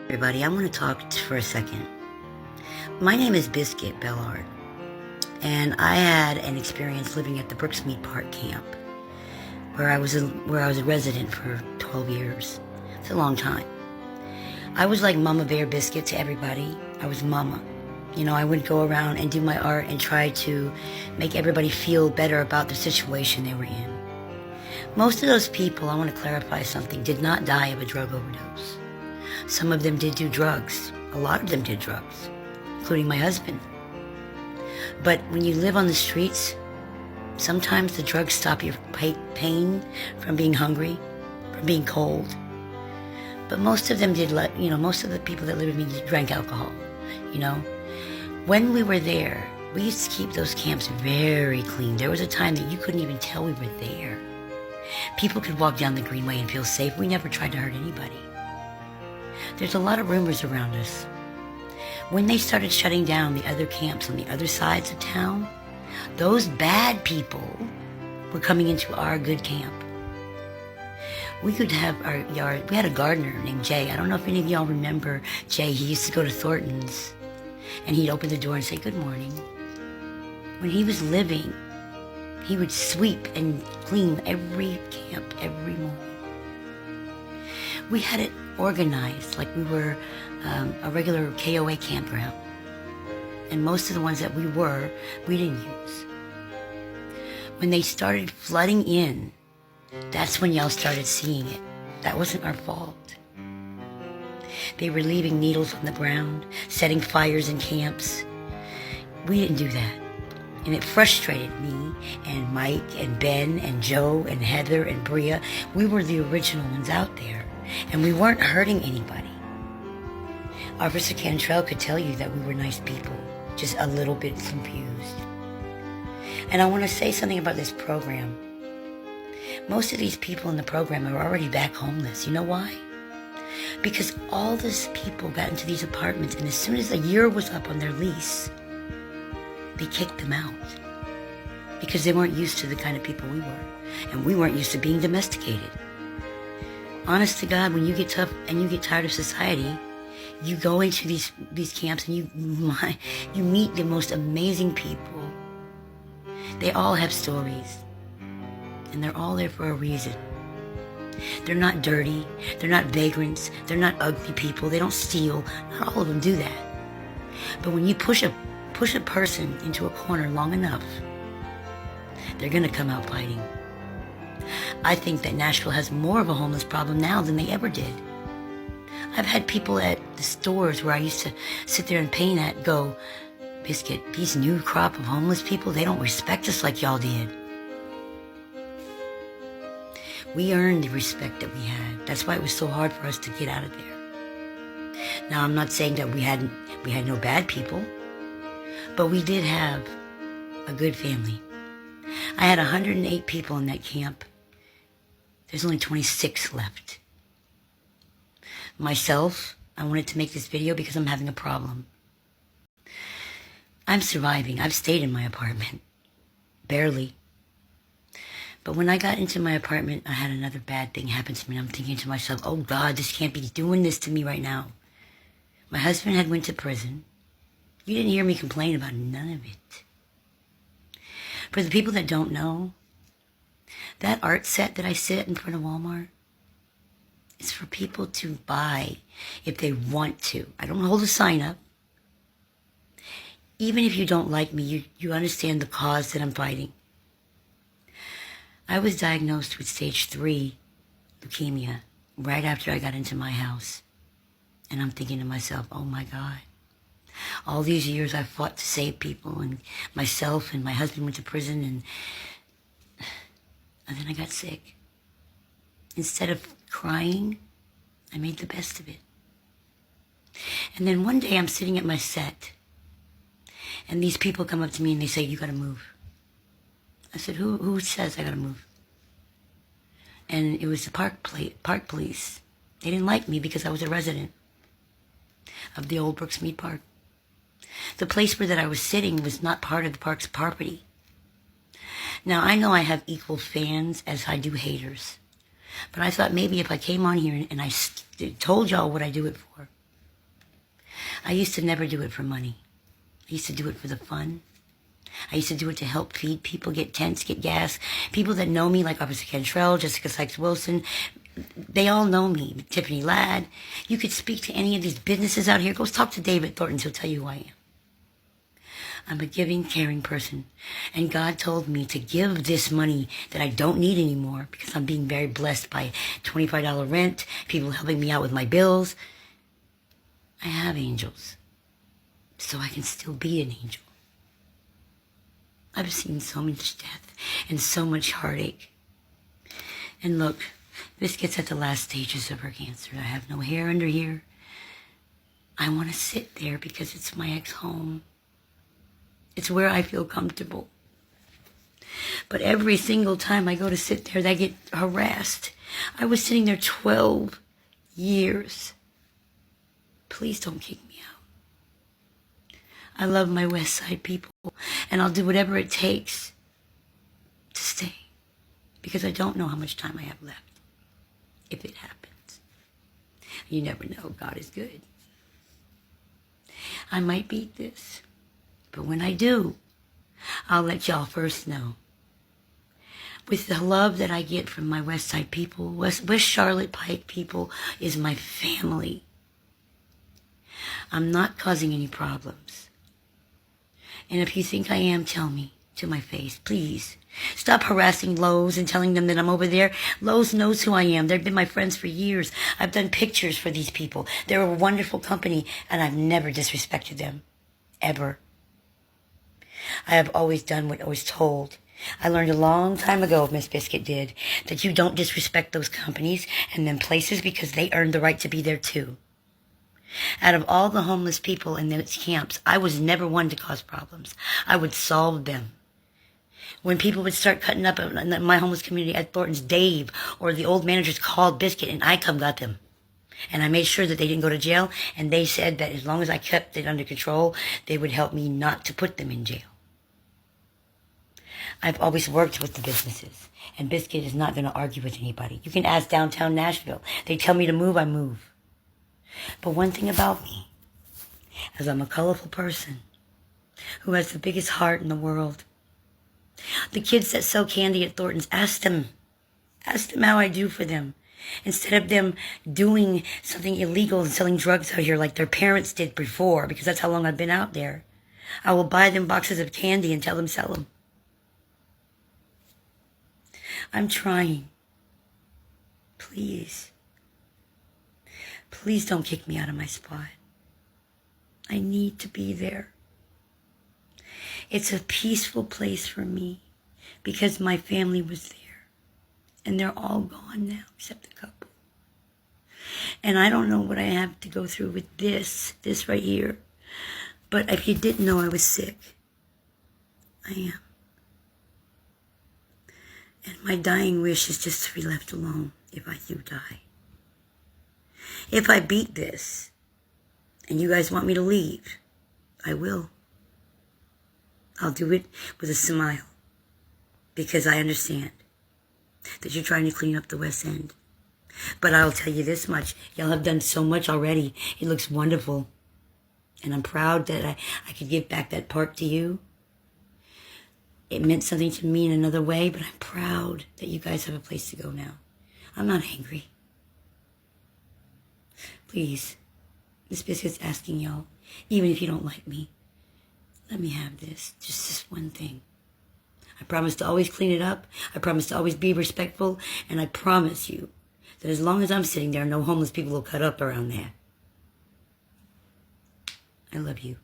Everybody, I want to talk for a second. My name is Biscuit Bellard, and I had an experience living at the Brooksmead Park camp, where I was a resident for 12 years. It's a long time. I was like Mama Bear Biscuit to everybody. I was Mama. You know, I would go around and do my art and try to make everybody feel better about the situation they were in. Most of those people, I want to clarify something, did not die of a drug overdose. Some of them did do drugs. A lot of them did drugs, including my husband. But when you live on the streets, sometimes the drugs stop your pain from being hungry, from being cold. But most of them did, most of the people that lived with me drank alcohol, When we were there, we used to keep those camps very clean. There was a time that you couldn't even tell we were there. People could walk down the Greenway and feel safe. We never tried to hurt anybody. There's a lot of rumors around us. When they started shutting down the other camps on the other sides of town, those bad people were coming into our good camp. We could have our yard. We had a gardener named Jay. I don't know if any of y'all remember Jay. He used to go to Thornton's, and he'd open the door and say, "Good morning." When he was living, he would sweep and clean every camp every morning. We had it organized like we were a regular KOA campground. And most of the ones that we didn't use. When they started flooding in, that's when y'all started seeing it. That wasn't our fault. They were leaving needles on the ground, setting fires in camps. We didn't do that. And it frustrated me and Mike and Ben and Joe and Heather and Bria. We were the original ones out there, and we weren't hurting anybody. Officer Cantrell could tell you that we were nice people, just a little bit confused. And I want to say something about this program. Most of these people in the program are already back homeless. You know why? Because all these people got into these apartments, and as soon as a year was up on their lease, they kicked them out because they weren't used to the kind of people we were, and we weren't used to being domesticated. Honest to God, when you get tough and you get tired of society, you go into these camps and you meet the most amazing people. They all have stories, and they're all there for a reason. They're not dirty, they're not vagrants, they're not ugly people, they don't steal. Not all of them do that. But when you push a person into a corner long enough, they're gonna come out fighting. I think that Nashville has more of a homeless problem now than they ever did. I've had people at the stores where I used to sit there and paint at go, "Biscuit, these new crop of homeless people, they don't respect us like y'all did." We earned the respect that we had. That's why it was so hard for us to get out of there. Now, I'm not saying that we had no bad people, but we did have a good family. I had 108 people in that camp. There's only 26 left. Myself, I wanted to make this video because I'm having a problem. I'm surviving. I've stayed in my apartment. Barely. But when I got into my apartment, I had another bad thing happen to me. And I'm thinking to myself, oh God, this can't be doing this to me right now. My husband had went to prison. You didn't hear me complain about none of it. For the people that don't know, that art set that I sit in front of Walmart, it's for people to buy if they want to. I don't hold a sign up. Even if you don't like me, you understand the cause that I'm fighting. I was diagnosed with stage 3 leukemia right after I got into my house. And I'm thinking to myself, oh my God. All these years I fought to save people, and myself and my husband went to prison, and then I got sick. Instead of crying, I made the best of it. And then one day I'm sitting at my set, and these people come up to me and they say, "You gotta move." I said, who says I gotta move? And it was the park police. They didn't like me because I was a resident of the old Brooksmead Park. The place where that I was sitting was not part of the park's property. Now, I know I have equal fans as I do haters. But I thought maybe if I came on here and I told y'all what I do it for, I used to never do it for money. I used to do it for the fun. I used to do it to help feed people, get tents, get gas. People that know me, like Officer Cantrell, Jessica Sykes-Wilson, they all know me. Tiffany Ladd. You could speak to any of these businesses out here. Go talk to David Thornton. He'll tell you who I am. I'm a giving, caring person. And God told me to give this money that I don't need anymore because I'm being very blessed by $25 rent, people helping me out with my bills. I have angels, so I can still be an angel. I've seen so much death and so much heartache. And look, Bizcuts at the last stages of her cancer. I have no hair under here. I want to sit there because it's my ex-home. It's where I feel comfortable. But every single time I go to sit there, I get harassed. I was sitting there 12 years. Please don't kick me out. I love my West Side people, and I'll do whatever it takes to stay because I don't know how much time I have left, if it happens. You never know. God is good. I might beat this, but when I do, I'll let y'all first know. With the love that I get from my West Side people, West Charlotte Pike people is my family. I'm not causing any problems. And if you think I am, tell me to my face, please. Stop harassing Lowe's and telling them that I'm over there. Lowe's knows who I am. They've been my friends for years. I've done pictures for these people. They're a wonderful company, and I've never disrespected them. Ever. I have always done what I was told. I learned a long time ago, Miss Bizcut did, that you don't disrespect those companies and them places because they earned the right to be there too. Out of all the homeless people in those camps, I was never one to cause problems. I would solve them. When people would start cutting up in my homeless community at Thornton's, Dave or the old managers called Bizcut, and I come got them. And I made sure that they didn't go to jail, and they said that as long as I kept it under control, they would help me not to put them in jail. I've always worked with the businesses, and Bizcut is not going to argue with anybody. You can ask downtown Nashville. They tell me to move, I move. But one thing about me, as I'm a colorful person who has the biggest heart in the world, the kids that sell candy at Thornton's, ask them how I do for them. Instead of them doing something illegal and selling drugs out here like their parents did before, because that's how long I've been out there, I will buy them boxes of candy and tell them sell them. I'm trying. Please. Please don't kick me out of my spot. I need to be there. It's a peaceful place for me because my family was there. And they're all gone now, except a couple. And I don't know what I have to go through with this right here. But if you didn't know I was sick, I am. And my dying wish is just to be left alone if I do die. If I beat this, and you guys want me to leave, I will. I'll do it with a smile, because I understand that you're trying to clean up the West End. But I'll tell you this much, y'all have done so much already. It looks wonderful. And I'm proud that I could give back that park to you. It meant something to me in another way, but I'm proud that you guys have a place to go now. I'm not angry. Please, Miss Bizcut's asking y'all, even if you don't like me, let me have this, just this one thing. I promise to always clean it up. I promise to always be respectful. And I promise you that as long as I'm sitting there, no homeless people will cut up around there. I love you.